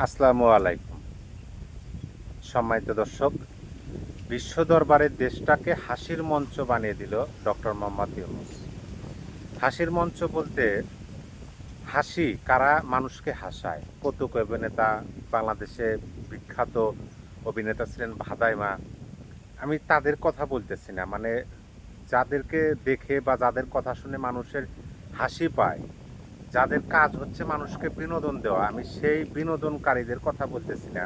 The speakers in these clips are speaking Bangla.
আসসালামু আলাইকুম। সম্মানিত দর্শক, বিশ্ব দরবারে দেশটাকে হাসির মঞ্চ বানিয়ে দিল ডক্টর মোহাম্মদ ইউনূস। হাসির মঞ্চ বলতে হাসি কারা মানুষকে হাসায়। কৌতুক অভিনেতা, বাংলাদেশে বিখ্যাত অভিনেতা ছিলেন ভাদাইমা। আমি তাদের কথা বলতেছি না, মানে যাদেরকে দেখে বা যাদের কথা শুনে মানুষের হাসি পায়, যাদের কাজ হচ্ছে মানুষকে বিনোদন দেওয়া, আমি সেই বিনোদনকারীদের কথা বলতেছি না।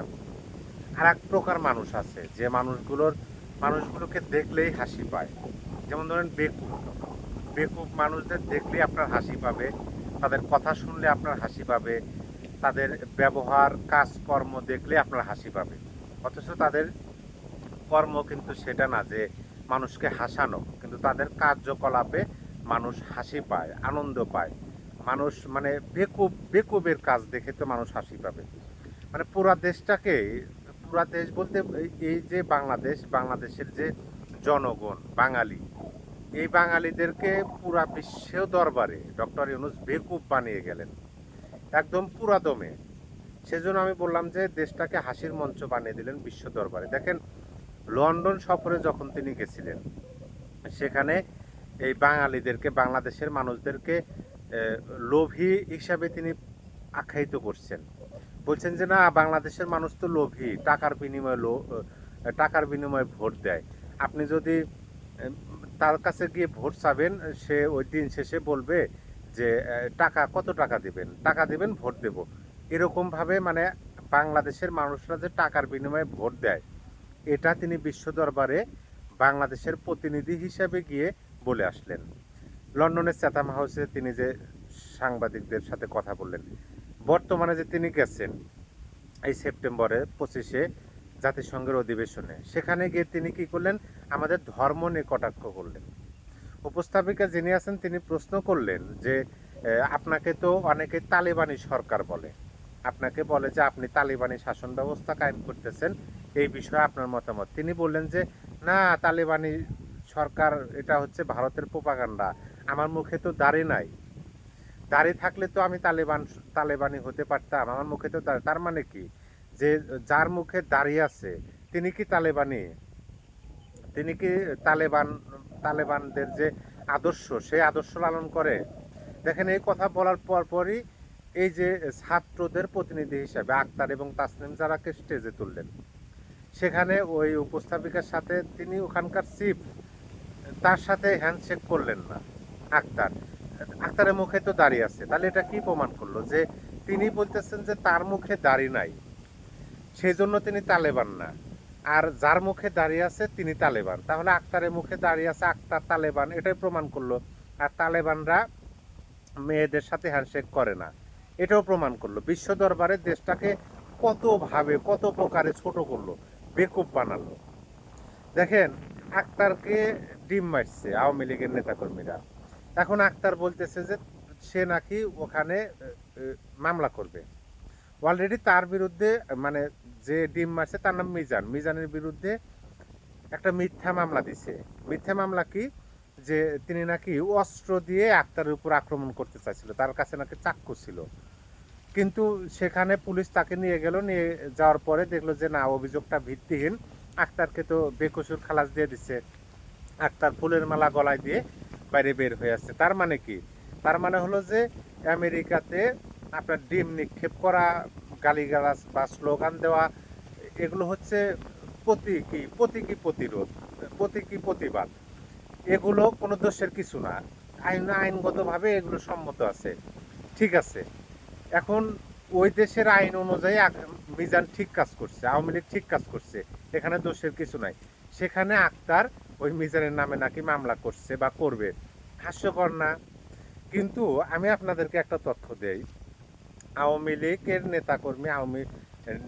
আর এক প্রকার মানুষ আছে যে মানুষগুলোকে দেখলেই হাসি পায়। যেমন ধরেন বেকুব। বেকুব মানুষদের দেখলেই আপনার হাসি পাবে, তাদের কথা শুনলে আপনার হাসি পাবে, তাদের ব্যবহার কাজকর্ম দেখলে আপনার হাসি পাবে। অথচ তাদের কর্ম কিন্তু সেটা না যে মানুষকে হাসানো, কিন্তু তাদের কার্যকলাপে মানুষ হাসি পায়, আনন্দ পায়। মানুষ মানে বেকুবের কাজ দেখে তো মানুষ হাসি পাবে। মানে পুরা দেশ বলতে এই যে বাংলাদেশের যে জনগণ বাঙালি, এই বাঙালিদেরকে পুরা বিশ্ব দরবারে ডক্টর ইউনূস বেকুব বানিয়ে গেলেন, একদম পুরা দমে। সেজন্য আমি বললাম যে দেশটাকে হাসির মঞ্চ বানিয়ে দিলেন বিশ্ব দরবারে। দেখেন, লন্ডন সফরে যখন তিনি গেছিলেন, সেখানে এই বাঙালিদেরকে, বাংলাদেশের মানুষদেরকে লোভী হিসাবে তিনি আখ্যায়িত করছেন। বলছেন যে না, বাংলাদেশের মানুষ তো লোভী, টাকার বিনিময়ে ভোট দেয়। আপনি যদি তার কাছে গিয়ে ভোট চাবেন, সে ওই দিন শেষে বলবে যে কত টাকা দিবেন, টাকা দিবেন ভোট দেব। এরকমভাবে মানে বাংলাদেশের মানুষরা যে টাকার বিনিময়ে ভোট দেয়, এটা তিনি বিশ্ব দরবারে বাংলাদেশের প্রতিনিধি হিসেবে গিয়ে বলে আসলেন। লন্ডনের চ্যাথাম হাউসে তিনি যে সাংবাদিকদের সাথে কথা বললেন, বর্তমানে যে তিনি গেছেন এই সেপ্টেম্বরে 25-এ জাতিসংঘের অধিবেশনে, সেখানে গিয়ে তিনি কি করলেন, আমাদের ধর্ম নিয়ে কটাক্ষ করলেন। উপস্থাপিকা যিনি আছেন তিনি প্রশ্ন করলেন যে আপনাকে তো অনেকে তালেবানি সরকার বলে, আপনাকে বলে যে আপনি তালেবানি শাসন ব্যবস্থা কায়েম করতেছেন, এই বিষয়ে আপনার মতামত। তিনি বললেন যে না, তালেবানি সরকার এটা হচ্ছে ভারতের প্রোপাগান্ডা, আমার মুখে তো দাড়ি নাই, দাড়ি থাকলে তো আমি তালেবানি হতে পারতাম, আমার মুখে তো দাড়ি, তার মানে কি যে যার মুখে দাড়ি আছে তিনি কি তালেবানি, তিনি কি তালেবান তালেবানদের যে আদর্শ সেই আদর্শ লালন করে? দেখেন, এই কথা বলার পরই এই যে ছাত্রদের প্রতিনিধি হিসাবে আক্তার এবং তাসনিম জারাকে স্টেজে তুললেন। সেখানে ওই উপস্থাপিকার সাথে তিনি ওখানকার চিফ, তার সাথে হ্যান্ডশেক করলেন না। আক্তার আক্তারের মুখে তো দাড়ি আছে, তাহলে এটা কি প্রমাণ করলো যে তিনি বলতেছেন যে তার মুখে দাড়ি নাই, সেই জন্য তিনি তালেবান না। আর যার মুখে দাঁড়িয়ে আছে তিনি তালেবান, তাহলে আক্তারের মুখে দাঁড়িয়ে আছে আক্তার তালেবান, এটাই প্রমাণ করলো। আর তালেবানরা মেয়েদের সাথে হ্যান্ডশেক করে না, এটাও প্রমাণ করলো। বিশ্ব দরবারে দেশটাকে কতভাবে কত প্রকারে ছোট করলো, বেকুব বানালো। দেখেন, আক্তারকে ডিম মারছে আওয়ামী লীগের নেতাকর্মীরা। এখন আক্তার বলতেছে যে সে নাকি ওখানে মামলা করবে। অলরেডি তার বিরুদ্ধে, মানে যে ডিম মারছে তার নাম মিজান, মিজানের বিরুদ্ধে একটা মিথ্যা মামলা দিছে। মিথ্যা মামলা কি, যে তিনি নাকি অস্ত্র দিয়ে আক্তারের উপর আক্রমণ করতে চাইছিল, তার কাছে নাকি চাক্কু ছিল। কিন্তু সেখানে পুলিশ তাকে নিয়ে গেল, নিয়ে যাওয়ার পরে দেখলো যে না, অভিযোগটা ভিত্তিহীন, আক্তারকে তো বেকসুর খালাস দিয়ে দিচ্ছে। আক্তার ফুলের মালা গলায় দিয়ে বাইরে বের হয়ে আসছে। তার মানে কি, তার মানে হলো যে আমেরিকাতে আপনার ডিম নিক্ষেপ করা, গালিগালাজ বা স্লোগান দেওয়া, এগুলো হচ্ছে প্রতিরোধ, প্রতিবাদ। এগুলো কোনো দোষের কিছু না, আইনগতভাবে এগুলো সম্মত আছে, ঠিক আছে। এখন ওই দেশের আইন অনুযায়ী মিজান ঠিক কাজ করছে, আওয়ামী লীগ ঠিক কাজ করছে, এখানে দোষের কিছু নাই। সেখানে আক্তার ওই মিজানের নামে নাকি মামলা করছে বা করবে, হাস্যকর না? কিন্তু আমি আপনাদেরকে একটা তথ্য দেই, আওয়ামী লীগের নেতাকর্মী,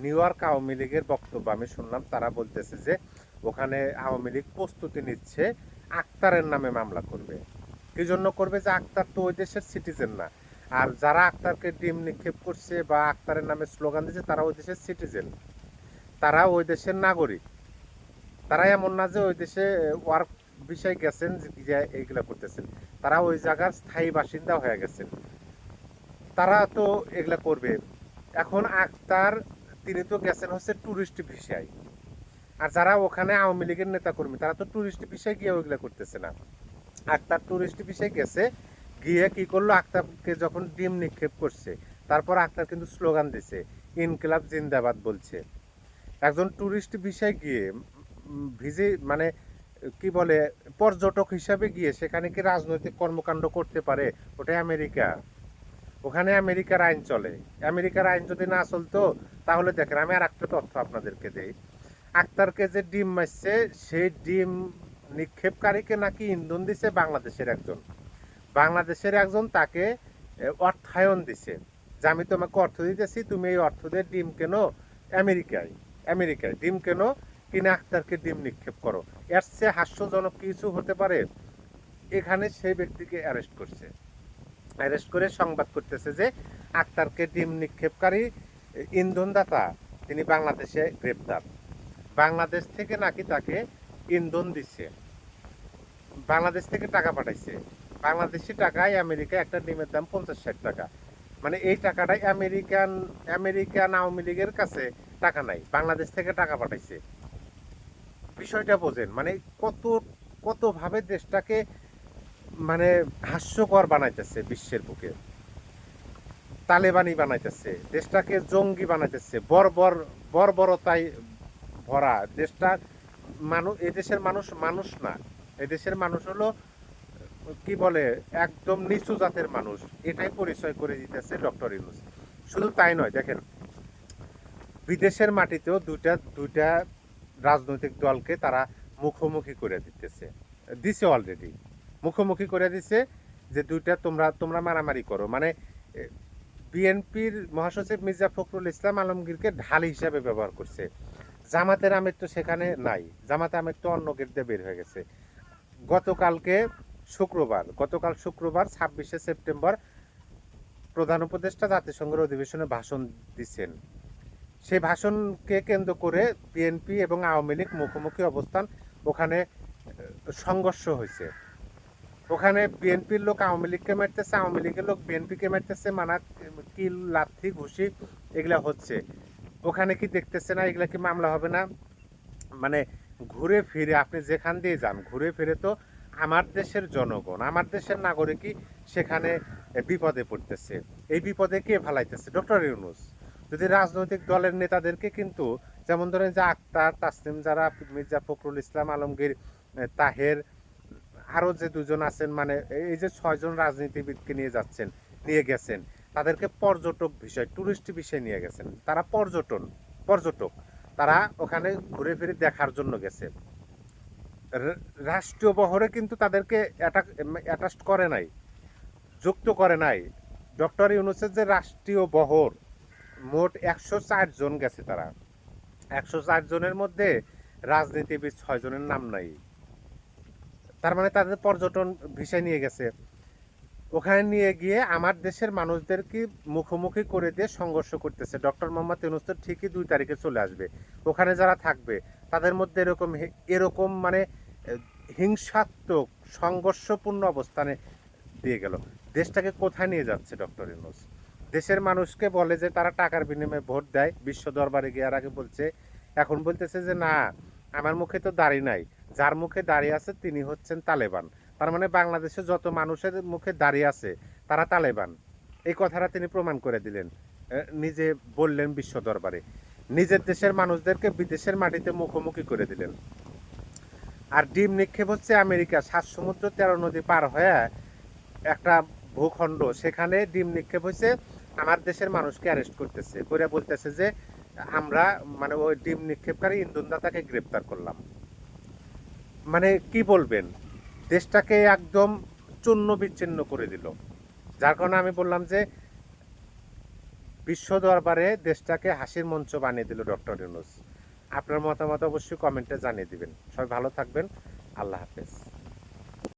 নিউ ইয়র্ক আওয়ামী লীগের বক্তব্য আমি শুনলাম, তারা বলতেছে যে ওখানে আওয়ামী লীগ প্রস্তুতি নিচ্ছে আক্তারের নামে মামলা করবে। কি জন্য করবে, যে আক্তার তো ওই দেশের সিটিজেন না, আর যারা আক্তারকে ডিম নিক্ষেপ করছে বা আক্তারের নামে স্লোগান দিচ্ছে তারা ওই দেশের সিটিজেন, তারা ওই দেশের নাগরিক। তারা এমন না যে ওই দেশে ওয়ার্ক বিষয় গেছেন যে এইগুলা করতেছেন, তারা ওই জায়গার স্থায়ী বাসিন্দা হয়ে গেছেন, তারা তো এগুলা করবে। এখন আক্তার তিনি তো গেছেন হচ্ছে ট্যুরিস্ট ভিসায়। আর যারা ওখানে আওয়ামী লীগের নেতাকর্মী তারা তো ট্যুরিস্ট ভিসায় গিয়ে ওইগুলো করতেছে না। আক্তার ট্যুরিস্ট ভিসায় গেছে, গিয়ে কি করলো, আক্তারকে যখন ডিম নিক্ষেপ করছে তারপর আক্তার কিন্তু স্লোগান দিছে, ইনকিলাব জিন্দাবাদ বলছে। একজন ট্যুরিস্ট ভিসায় গিয়ে ভিজে মানে কি বলে পর্যটক হিসাবে গিয়ে সেখানে কি রাজনৈতিক কর্মকাণ্ড করতে পারে? ওটাই আমেরিকা, ওখানে আমেরিকার আইন চলে। আমেরিকার আইন যদি না চলতো তাহলে দেখেন, আমি আর একটা তথ্য আপনাদেরকে দেই। আক্তারকে যে ডিম মারছে সেই ডিম নিক্ষেপকারীকে নাকি ইন্ধন দিছে বাংলাদেশের একজন তাকে অর্থায়ন দিছে, যে আমি তোমাকে অর্থ দিতেছি, তুমি এই অর্থ দিয়ে ডিম কেন, আমেরিকায় ডিম কেন, কিনে আক্তারকে ডিম নিক্ষেপ করো। এর চেয়ে হাস্যজনক কিছু হতে পারে? এখানে সেই ব্যক্তিকে অ্যারেস্ট করে সংবাদ করতেছে যে আক্তারকে ডিম নিক্ষেপকারী ইন্ধনদাতা তিনি বাংলাদেশে গ্রেপ্তার। বাংলাদেশ থেকে নাকি তাকে ইন্ধন দিচ্ছে, বাংলাদেশ থেকে টাকা পাঠাইছে। বাংলাদেশি টাকায় আমেরিকায় একটা ডিমের দাম 50-60 টাকা। মানে এই টাকাটাই আমেরিকান আওয়ামী লীগের কাছে টাকা নাই, বাংলাদেশ থেকে টাকা পাঠাইছে। বিষয়টা বোঝেন, মানে কতভাবে দেশটাকে মানে হাস্যকর বানাইতেছে, বিশ্বের বুকে তালেবানি বানাইতেছে, দেশটাকে জঙ্গি বানাইতেছে, বর্বরতায় ভরা দেশটা। এদেশের মানুষ না, এদেশের মানুষ হলো কি বলে একদম নিচু জাতের মানুষ, এটাই পরিচয় করে দিতেছে ডক্টর ইউনূস। শুধু তাই নয়, দেখেন বিদেশের মাটিতেও দুইটা রাজনৈতিক দলকে তারা মুখোমুখি করে দিছে অলরেডি, মুখোমুখি করে দিছে যে দুইটা তোমরা মারামারি করো। মানে বিএনপির মহাসচিব মির্জা ফখরুল ইসলাম আলমগীরকে ঢাল হিসাবে ব্যবহার করছে। জামাতের আমির তো সেখানে নাই, জামাতে আমির তো অন্য গেট দিয়ে বের হয়ে গেছে। গতকাল শুক্রবার 26শে সেপ্টেম্বর প্রধান উপদেষ্টা জাতিসংঘের অধিবেশনে ভাষণ দিচ্ছেন। সেই ভাষণকে কেন্দ্র করে বিএনপি এবং আওয়ামী লীগ মুখোমুখি অবস্থান, ওখানে সংঘর্ষ হয়েছে। ওখানে বিএনপির লোক আওয়ামী লীগকে মারতেছে, আওয়ামী লীগের লোক বিএনপিকে মারতেছে, কিল লাথি ঘুষি এগুলা হচ্ছে। ওখানে কি দেখতেছে না, এগুলা কি মামলা হবে না? মানে ঘুরে ফিরে আপনি যেখান দিয়ে যান, ঘুরে ফিরে তো আমার দেশের জনগণ, আমার দেশের নাগরিকই সেখানে বিপদে পড়তেছে। এই বিপদে কে ফালাইতেছে? ডক্টর ইউনূস। যদি রাজনৈতিক দলের নেতাদেরকে কিন্তু, যেমন ধরেন যে আক্তার, তাসনিম, যারা মির্জা ফখরুল ইসলাম আলমগীর, তাহের, আরও যে দুজন আছেন, মানে এই যে 6 জন রাজনীতিবিদকে নিয়ে গেছেন, তাদেরকে পর্যটক বিষয়, ট্যুরিস্ট বিষয় নিয়ে গেছেন। তারা পর্যটক, তারা ওখানে ঘুরে ফিরে দেখার জন্য গেছে। রাষ্ট্রীয় বহরে কিন্তু তাদেরকে অ্যাটাচ করে নাই, যুক্ত করে নাই। ডক্টর ইউনূসের যে রাষ্ট্রীয় বহর মোট 104 জন গেছে, তারা 104 জনের মধ্যে রাজনীতিবিদ 6 জনের নাম নাই। তার মানে তাদের পর্যটন ভিসা নিয়ে গেছে। ওখানে নিয়ে গিয়ে আমার দেশের মানুষদেরকে মুখোমুখি করে দিয়ে সংঘর্ষ করতেছে। ডক্টর মোহাম্মদ ইউনূস তো ঠিকই 2 তারিখে চলে আসবে। ওখানে যারা থাকবে তাদের মধ্যে এরকম মানে হিংসাত্মক সংঘর্ষপূর্ণ অবস্থানে দিয়ে গেল। দেশটাকে কোথায় নিয়ে যাচ্ছে ডক্টর ইউনূস? দেশের মানুষকে বলে যে তারা টাকার বিনিময়ে ভোট দেয়, বিশ্ব দরবারে গিয়ে আগে বলছে, এখন বলতেছে যে না, আমার মুখে তো দাড়ি নাই, যার মুখে দাড়ি আছে তিনি হচ্ছেন তালেবান। তার মানে বাংলাদেশে যত মানুষের মুখে দাড়ি আছে তারা তালেবান। এই কথাটা তিনি প্রমাণ করে দিলেন, নিজে বললেন বিশ্ব দরবারে। নিজের দেশের মানুষদেরকে বিদেশের মাটিতে মুখোমুখি করে দিলেন। আর ডিম নিক্ষেপ হচ্ছে আমেরিকা, 7 সমুদ্র 13 নদী পার হয়ে একটা ভূখণ্ড, সেখানে ডিম নিক্ষেপ হয়েছে। আমার দেশের মানুষকে অ্যারেস্ট করতেছে, করে বলতেছে যে আমরা মানে ওই ডিম নিক্ষেপকারী ইন্ধনদাতাকে গ্রেপ্তার করলাম। মানে কি বলবেন, দেশটাকে একদম চূর্ণ বিচ্ছিন্ন করে দিল। যার কারণে আমি বললাম যে বিশ্ব দরবারে দেশটাকে হাসির মঞ্চ বানিয়ে দিল ডক্টর ইউনূস। আপনার মতামত অবশ্যই কমেন্টে জানিয়ে দিবেন। সবাই ভালো থাকবেন। আল্লাহ হাফেজ।